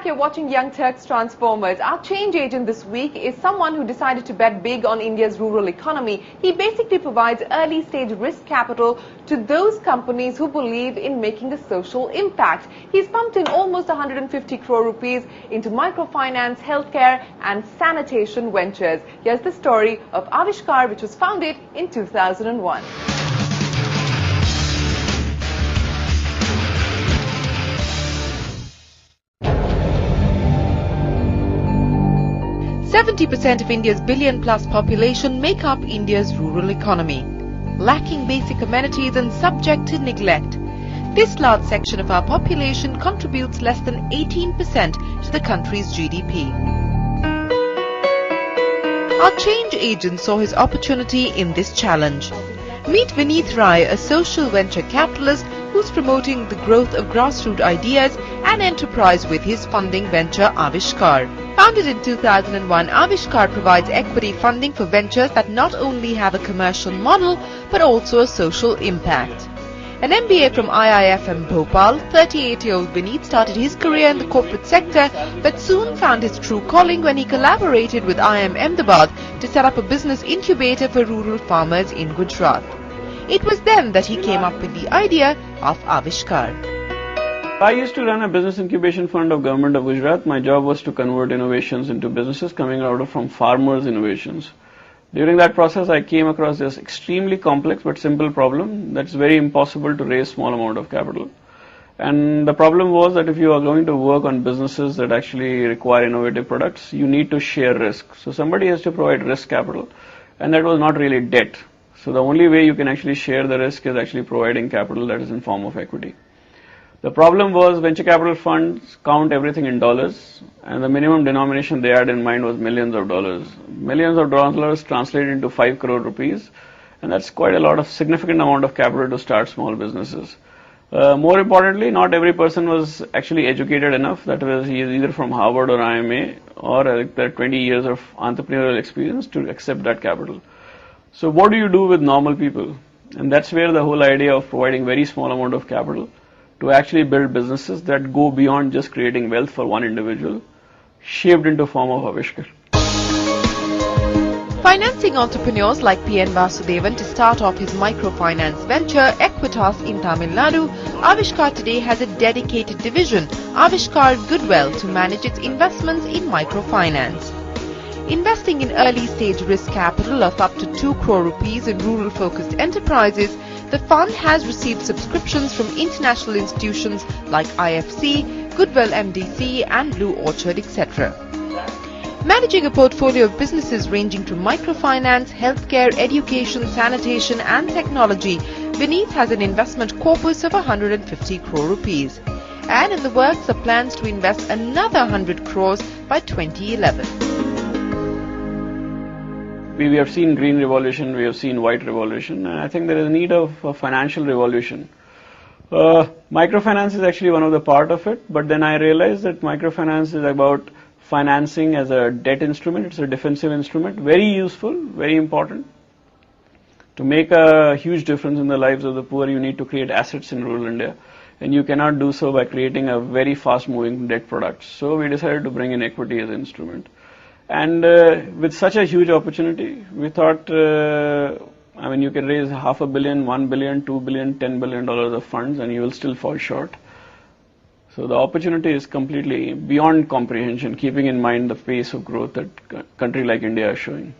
back. You're watching Young Turks Transformers. Our change agent this week is someone who decided to bet big on India's rural economy. He basically provides early stage risk capital to those companies who believe in making a social impact. He's pumped in almost 150 crore rupees into microfinance, healthcare and sanitation ventures. Here's the story of Aavishkaar, which was founded in 2001. 70% of India's billion-plus population make up India's rural economy, lacking basic amenities and subject to neglect. This large section of our population contributes less than 18% to the country's GDP. Our change agent saw his opportunity in this challenge. Meet Vineet Rai, a social venture capitalist who's promoting the growth of grassroots ideas and enterprise with his funding venture Aavishkaar. Founded in 2001, Aavishkaar provides equity funding for ventures that not only have a commercial model but also a social impact. An MBA from IIFM Bhopal, 38-year-old Vineet started his career in the corporate sector but soon found his true calling when he collaborated with IIM Ahmedabad to set up a business incubator for rural farmers in Gujarat. It was then that he came up with the idea of Aavishkaar. I used to run a business incubation fund of Government of Gujarat. My job was to convert innovations into businesses coming out from farmers' innovations. During that process, I came across this extremely complex but simple problem that's very impossible to raise small amount of capital. And the problem was that if you are going to work on businesses that actually require innovative products, you need to share risk. So somebody has to provide risk capital, and that was not really debt. So the only way you can actually share the risk is actually providing capital that is in form of equity. The problem was venture capital funds count everything in dollars, and the minimum denomination they had in mind was millions of dollars. Millions of dollars translated into 5 crore rupees, and that's quite a lot of significant amount of capital to start small businesses. More importantly, not every person was actually educated enough, that was he is either from Harvard or IMA or 20 years of entrepreneurial experience to accept that capital. So what do you do with normal people? And that's where the whole idea of providing very small amount of capital to actually build businesses that go beyond just creating wealth for one individual, shaped into form of Aavishkaar. Financing entrepreneurs like P.N. Vasudevan to start off his microfinance venture, Equitas in Tamil Nadu, Aavishkaar today has a dedicated division, Aavishkaar Goodwill, to manage its investments in microfinance. Investing in early-stage risk capital of up to 2 crore rupees in rural-focused enterprises, the fund has received subscriptions from international institutions like IFC, Goodwill MDC and Blue Orchard, etc. Managing a portfolio of businesses ranging from microfinance, healthcare, education, sanitation and technology, Vineet has an investment corpus of 150 crore rupees. And in the works are plans to invest another 100 crores by 2011. We have seen green revolution, we have seen white revolution, and I think there is a need of a financial revolution. Microfinance is actually one of the part of it, but then I realized that microfinance is about financing as a debt instrument. It's a defensive instrument, very useful, very important. To make a huge difference in the lives of the poor, you need to create assets in rural India, and you cannot do so by creating a very fast-moving debt product. So we decided to bring in equity as an instrument. And with such a huge opportunity, we thought, you can raise $500 million, $1 billion, $2 billion, $10 billion of funds and you will still fall short. So the opportunity is completely beyond comprehension, keeping in mind the pace of growth that a country like India is showing.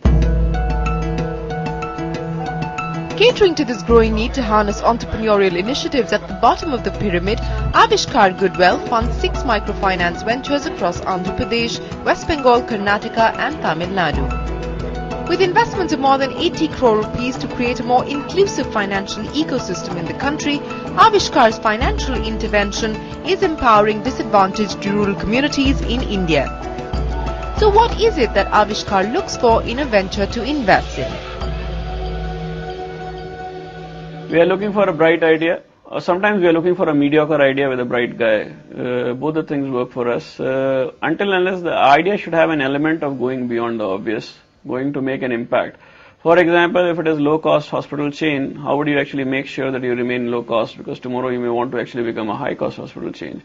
Catering to this growing need to harness entrepreneurial initiatives at the bottom of the pyramid, Aavishkaar Goodwill funds 6 microfinance ventures across Andhra Pradesh, West Bengal, Karnataka and Tamil Nadu. With investments of more than 80 crore rupees to create a more inclusive financial ecosystem in the country, Aavishkaar's financial intervention is empowering disadvantaged rural communities in India. So what is it that Aavishkaar looks for in a venture to invest in? We are looking for a bright idea, or sometimes we are looking for a mediocre idea with a bright guy. Both the things work for us. Until and unless the idea should have an element of going beyond the obvious, going to make an impact. For example, if it is low-cost hospital chain, how would you actually make sure that you remain low-cost? Because tomorrow you may want to actually become a high-cost hospital chain.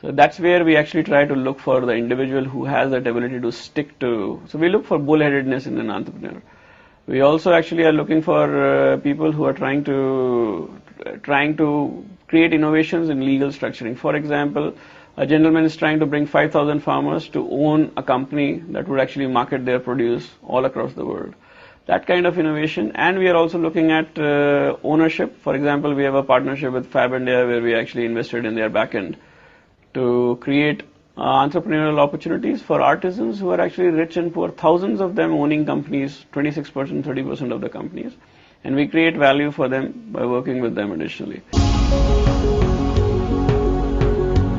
So that's where we actually try to look for the individual who has that ability to stick to. So we look for bullheadedness in an entrepreneur. We also actually are looking for people who are trying to create innovations in legal structuring. For example, a gentleman is trying to bring 5,000 farmers to own a company that would actually market their produce all across the world. That kind of innovation. And we are also looking at ownership. For example, we have a partnership with Fab India where we actually invested in their backend to create entrepreneurial opportunities for artisans who are actually rich and poor, thousands of them owning companies, 26%, 30% of the companies. And we create value for them by working with them additionally.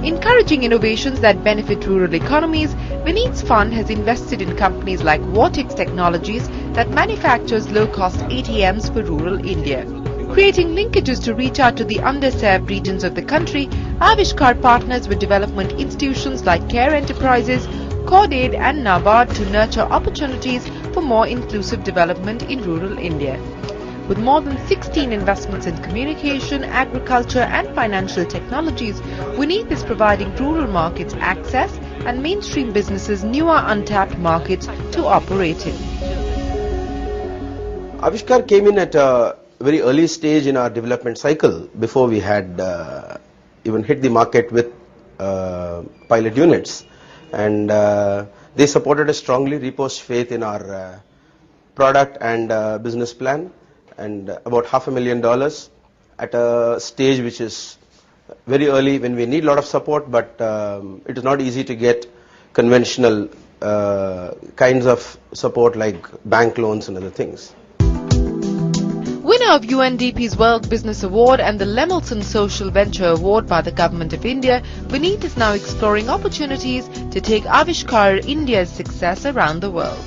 Encouraging innovations that benefit rural economies, Vineet's fund has invested in companies like Vortex Technologies that manufactures low-cost ATMs for rural India. Creating linkages to reach out to the underserved regions of the country, Aavishkaar partners with development institutions like Care Enterprises, CORDAID and NABARD to nurture opportunities for more inclusive development in rural India. With more than 16 investments in communication, agriculture and financial technologies, Vineet is providing rural markets access and mainstream businesses newer untapped markets to operate in. Aavishkaar came in at a very early stage in our development cycle before we had even hit the market with pilot units, and they supported us strongly, reposed faith in our product and business plan, and about $500,000 at a stage which is very early when we need a lot of support, but it is not easy to get conventional kinds of support like bank loans and other things. Winner of UNDP's World Business Award and the Lemelson Social Venture Award by the Government of India, Vineet is now exploring opportunities to take Aavishkaar India's success around the world.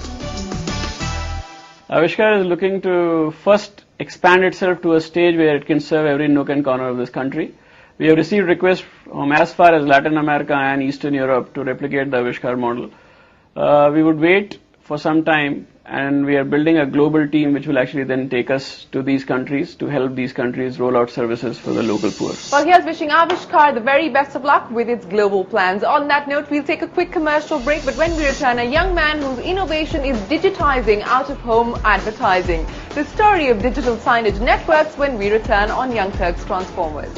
Aavishkaar is looking to first expand itself to a stage where it can serve every nook and corner of this country. We have received requests from as far as Latin America and Eastern Europe to replicate the Aavishkaar model. We would wait for some time, and we are building a global team which will actually then take us to these countries to help these countries roll out services for the local poor. Well, here's wishing Aavishkaar the very best of luck with its global plans. On that note, we'll take a quick commercial break, but when we return, a young man whose innovation is digitizing out-of-home advertising. The story of digital signage networks when we return on Young Turks Transformers.